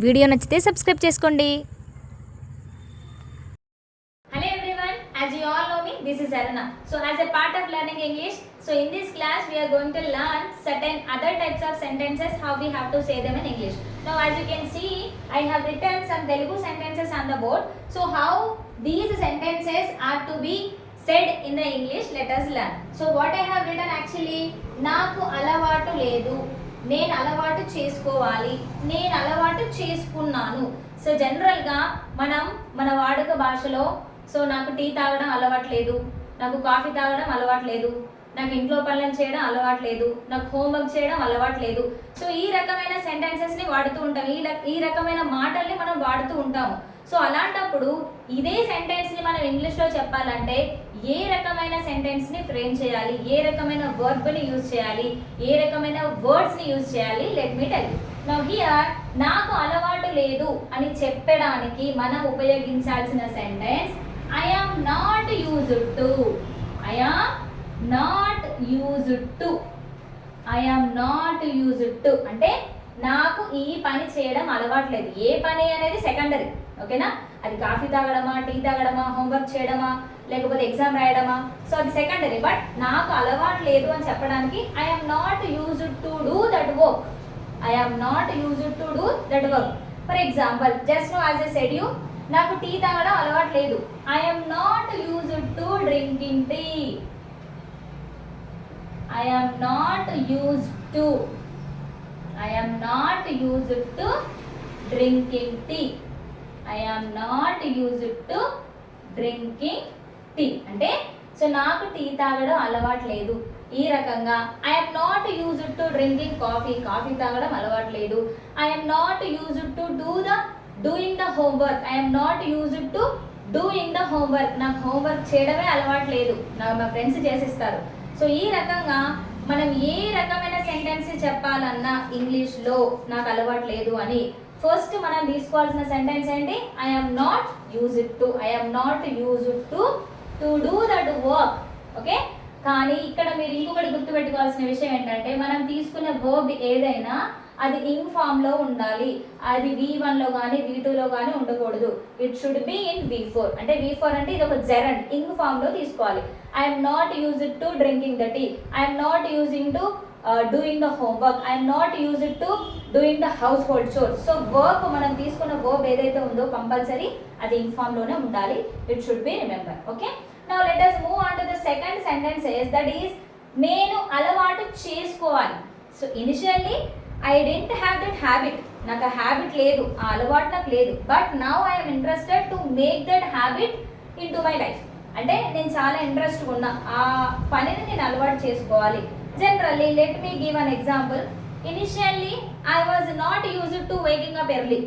Video నచ్చితే subscribe చేసుకోండి. Hello everyone, as you all know me, this is Aruna. So as a part of learning English, so in this class we are going to learn certain other types of sentences, how we have to say them in English. Now as you can see, I have written some Telugu sentences on the board. So how these sentences are to be said in the English, let us learn. So what I have written actually, నాకు అలవాటు లేదు, నేను అలవాటు చేసుకోవాలి, నేను అలవాటు చేసుకున్నాను. So జనరల్గా మనం మన వాడుక భాషలో సో నాకు టీ తాగడం అలవాట్లేదు, నాకు కాఫీ తాగడం అలవాట్లేదు, నాకు ఇంట్లో పనులను చేయడం అలవాట్లేదు, నాకు హోంవర్క్ చేయడం అలవాట్లేదు. సో ఈ రకమైన సెంటెన్సెస్ని వాడుతూ ఉంటాం, ఈ రకమైన మాటల్ని మనం వాడుతూ ఉంటాము. సో అలాంటప్పుడు ఇదే సెంటెన్స్ని మనం ఇంగ్లీష్లో చెప్పాలంటే ఏ రకమైన సెంటెన్స్ని ఫ్రేమ్ చేయాలి, ఏ రకమైన వర్బ్ని యూజ్ చేయాలి, ఏ రకమైన వర్డ్స్ని యూజ్ చేయాలి, let me tell you. Now here నాకు అలవాటు లేదు అని చెప్పడానికి మనం ఉపయోగించాల్సిన sentence I am not used to. I am not used to. I am not used to అంటే నాకు ఈ పని చేయడం అలవాట్లేదు. ఏ పని అనేది సెకండరీ, ఓకేనా? అది కాఫీ తాగడమా, టీ తాగడమా, హోంవర్క్ చేయడమా, లేకపోతే ఎగ్జామ్ రాయడమా, సో అది సెకండరీ. బట్ నాకు అలవాటు లేదు అని చెప్పడానికి I am not used to do that work. I am not used to do that work. For example, just now as I said you, నాకు టీ తాగడం అలవాటు లేదు. I am not used to drinking tea. I am not used to. I am not used to drinking tea. I am not used to drinking tea. అంటే so నాకు tea తాగడం అలవాట్లేదు. ఈ రకంగా I am not used to drinking coffee. Coffee తాగడం అలవాట్లేదు. I am not used to doing the homework. I am not used to doing the homework. నాకు homework చేయడమే అలవాట్లేదు, మా ఫ్రెండ్స్ చేసిస్తారు. సో ఈ రకంగా మనం ఏ రకమైన సెంటెన్స్ చెప్పాలన్నా ఇంగ్లీష్లో నాకు అలవాటు లేదు అని ఫస్ట్ మనం తీసుకోవాల్సిన సెంటెన్స్ ఏంటి? I am not used to. I am not used to do that work. Okay, కానీ ఇక్కడ మీరు ఇంకొకటి గుర్తుపెట్టుకోవాల్సిన విషయం ఏంటంటే మనం తీసుకునే వర్బ్ ఏదైనా అది ఇంగ్ ఫామ్లో ఉండాలి. అది V1లో కానీ V2లో కానీ ఉండకూడదు. It should be in V4. అంటే V4 అంటే ఇది ఒక జెరండ్, ఇంగ్ ఫామ్లో తీసుకోవాలి. I'm not used to drinking the tea. I'm not using to doing the homework. I'm not used to doing the household chores. So verb మనం తీసుకున్న verb ఏదైతే ఉందో కంపల్సరీ అది ఇంగ్ ఫామ్లోనే ఉండాలి. It should be remember. Okay, now let us move on to the second sentence that is నేను అలవాటు చేసుకోవాలి. So initially I didn't have that habit. నాకు ఆ హ్యాబిట్ లేదు, ఆ అలవాటు నాకు లేదు. But now I'm interested to make that habit in to my life. అంటే నేను చాలా ఇంట్రెస్ట్గా ఉన్నా, ఆ పనిని నేను అలవాటు చేసుకోవాలి. Generally let me give an example. Initially I was not used to waking up early.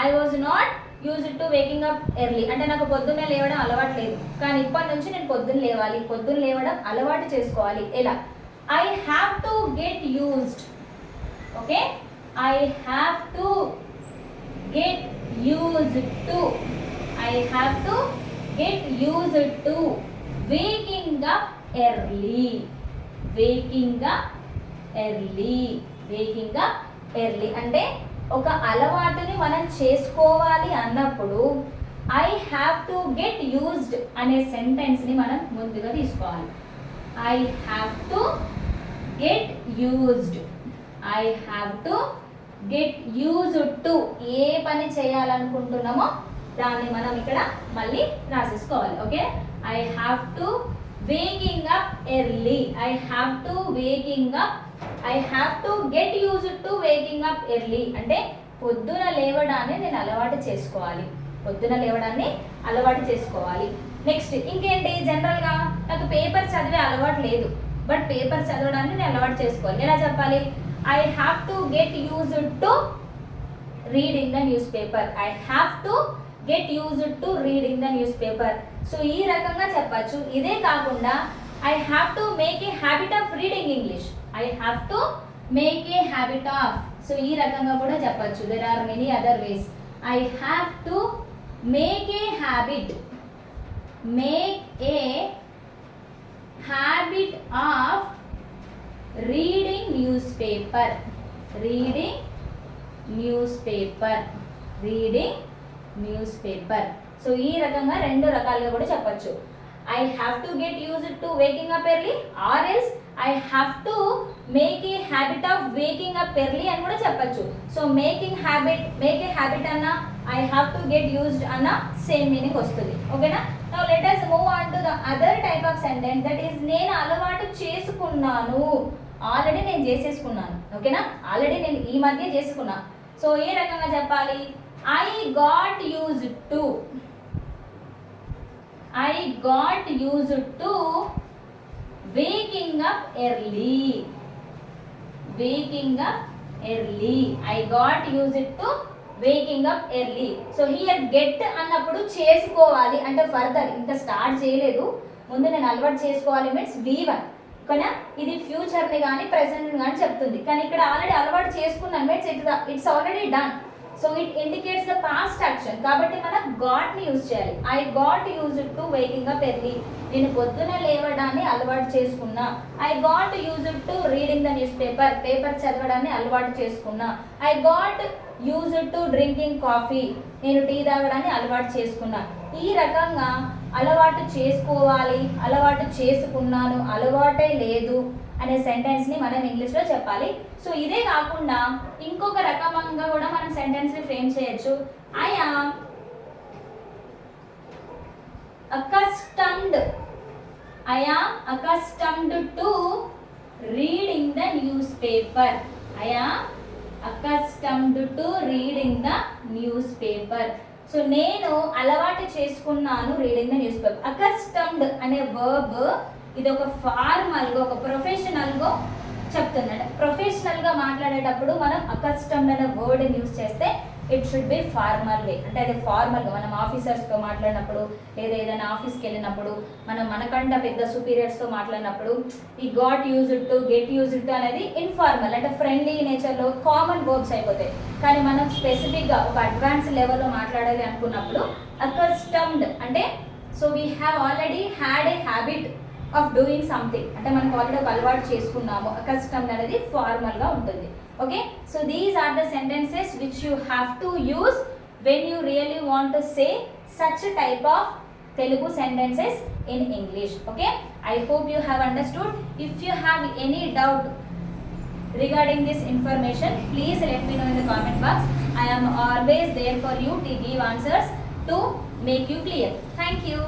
I was not used to waking up early అంటే నాకు పొద్దున్నే లేవడం అలవాటు లేదు. కానీ ఇప్పటి నుంచి నేను పొద్దున్న లేవాలి, పొద్దున్న లేవడం అలవాటు చేసుకోవాలి. ఎలా? I have to get used. Okay, I have to get used to. I have to get used to waking up early. Waking up early. Waking up early అంటే ఒక అలవాటుని మనం చేసుకోవాలి అన్నప్పుడు I have to get used అనే సెంటెన్స్ని మనం ముందుగా తీసుకోవాలి. I have to get used. I have to get used to. ఏ పని చేయాలనుకుంటున్నామో దాన్ని మనం ఇక్కడ మళ్ళీ రాసేసుకోవాలి. Okay, I have to waking up early. I have to waking up. I have to get used to waking up early అంటే పొద్దున లేవడాన్ని నేను అలవాటు చేసుకోవాలి. పొద్దున లేవడాన్ని అలవాటు చేసుకోవాలి. నెక్స్ట్ ఇంకేంటి? జనరల్గా నాకు పేపర్ చదివే అలవాటు లేదు, బట్ పేపర్ చదవడాన్ని నేను అలవాటు చేసుకోవాలి. ఎలా చెప్పాలి? I have to get used to reading the newspaper. I have to get used to reading the newspaper. So ఈ రకంగా చెప్పచ్చు. ఇదే కాకుండా I have to make a habit of reading English. I have to make a habit of. So ఈ రకంగా కూడా చెప్పచ్చు. There are many other ways. I have to make a habit. Make a habit of reading newspaper. Reading news paper, reading news paper. So ఈ రకంగా రెండు రకాలుగా కూడా చెప్పచ్చు. I have to get used to waking up early or else I have to make a habit of waking up early అని కూడా చెప్పచ్చు. So make a habit అన్న I have to get used అన్న సేమ్ మీనింగ్ వస్తుంది. ఓకేనా? Now let us move on to the other type of sentence, that is నేను అలవాటు చేసుకున్నాను. ఆల్రెడీ నేను చేసేసుకున్నాను. ఓకేనా? ఆల్రెడీ నేను ఈ మధ్య చేసుకున్నా. సో ఏ రకంగా చెప్పాలి? I got used to, I got used to waking up early. Waking up early. I got used to waking up early. So here get అన్నప్పుడు చేసుకోవాలి అంటే ఫర్దర్ ఇంకా స్టార్ట్ చేయలేదు, ముందు నేను అలవాటు చేసుకోవాలి మీన్స్ V1. కానీ ఇది ఫ్యూచర్ని కానీ ప్రెసెంట్ని కానీ చెప్తుంది. కానీ ఇక్కడ ఆల్రెడీ అలవాటు చేసుకున్నాను means it's already done. So it indicates the past action. కాబట్టి మనం గాట్ ని యూజ్ చేయాలి. I got used to waking up early. నేను పొద్దున లేవడాన్ని అలవాటు చేసుకున్నా. I got used to reading the news paper. Paper చదవడాన్ని అలవాటు చేసుకున్నా. I got used to drinking coffee. నేను టీ తాగడాన్ని అలవాటు చేసుకున్నా. ఈ రకంగా అలవాటు చేసుకోవాలి, అలవాటు చేసుకున్నాను, అలవాటే లేదు అనే సెంటెన్స్ని మనం ఇంగ్లీష్లో చెప్పాలి. సో ఇదే కాకుండా ఇంకొక రకంగా కూడా మనం సెంటెన్స్ని ఫ్రేమ్ చేయొచ్చు. I am accustomed to reading the newspaper. I am accustomed to reading the newspaper. So నేను అలవాటు చేసుకున్నాను reading the news paper. Accustomed అనే వర్బ్ ఇది ఒక ఫార్మల్గా ఒక ప్రొఫెషనల్గా చెప్తుంది. అంటే ప్రొఫెషనల్గా మాట్లాడేటప్పుడు మనం అకస్టమ్డ్ అనే వర్డ్ యూజ్ చేస్తే it should be formal way. అంటే అది ఫార్మల్గా మనం ఆఫీసర్స్తో మాట్లాడినప్పుడు లేదా ఏదైనా ఆఫీస్కి వెళ్ళినప్పుడు మనం మనకంటే పెద్ద సుపీరియర్స్తో మాట్లాడినప్పుడు ఈ got used to, get used to అనేది ఇన్ఫార్మల్ అంటే ఫ్రెండ్లీ నేచర్లో కామన్ వర్బ్స్ అయిపోతాయి. కానీ మనం స్పెసిఫిక్గా ఒక అడ్వాన్స్ లెవెల్లో మాట్లాడాలి అనుకున్నప్పుడు అకస్టమ్డ్ అంటే so we have already had a habit of doing something అంటే మనకు ఆల్రెడీ ఒక అలవాటు చేసుకున్నాము. అకస్టమ్డ్ అనేది ఫార్మల్గా ఉంటుంది. Okay, so these are the sentences which you have to use when you really want to say such a type of Telugu sentences in English. Okay, I hope you have understood. If you have any doubt regarding this information, please let me know in the comment box. I am always there for you to give answers to make you clear. Thank you.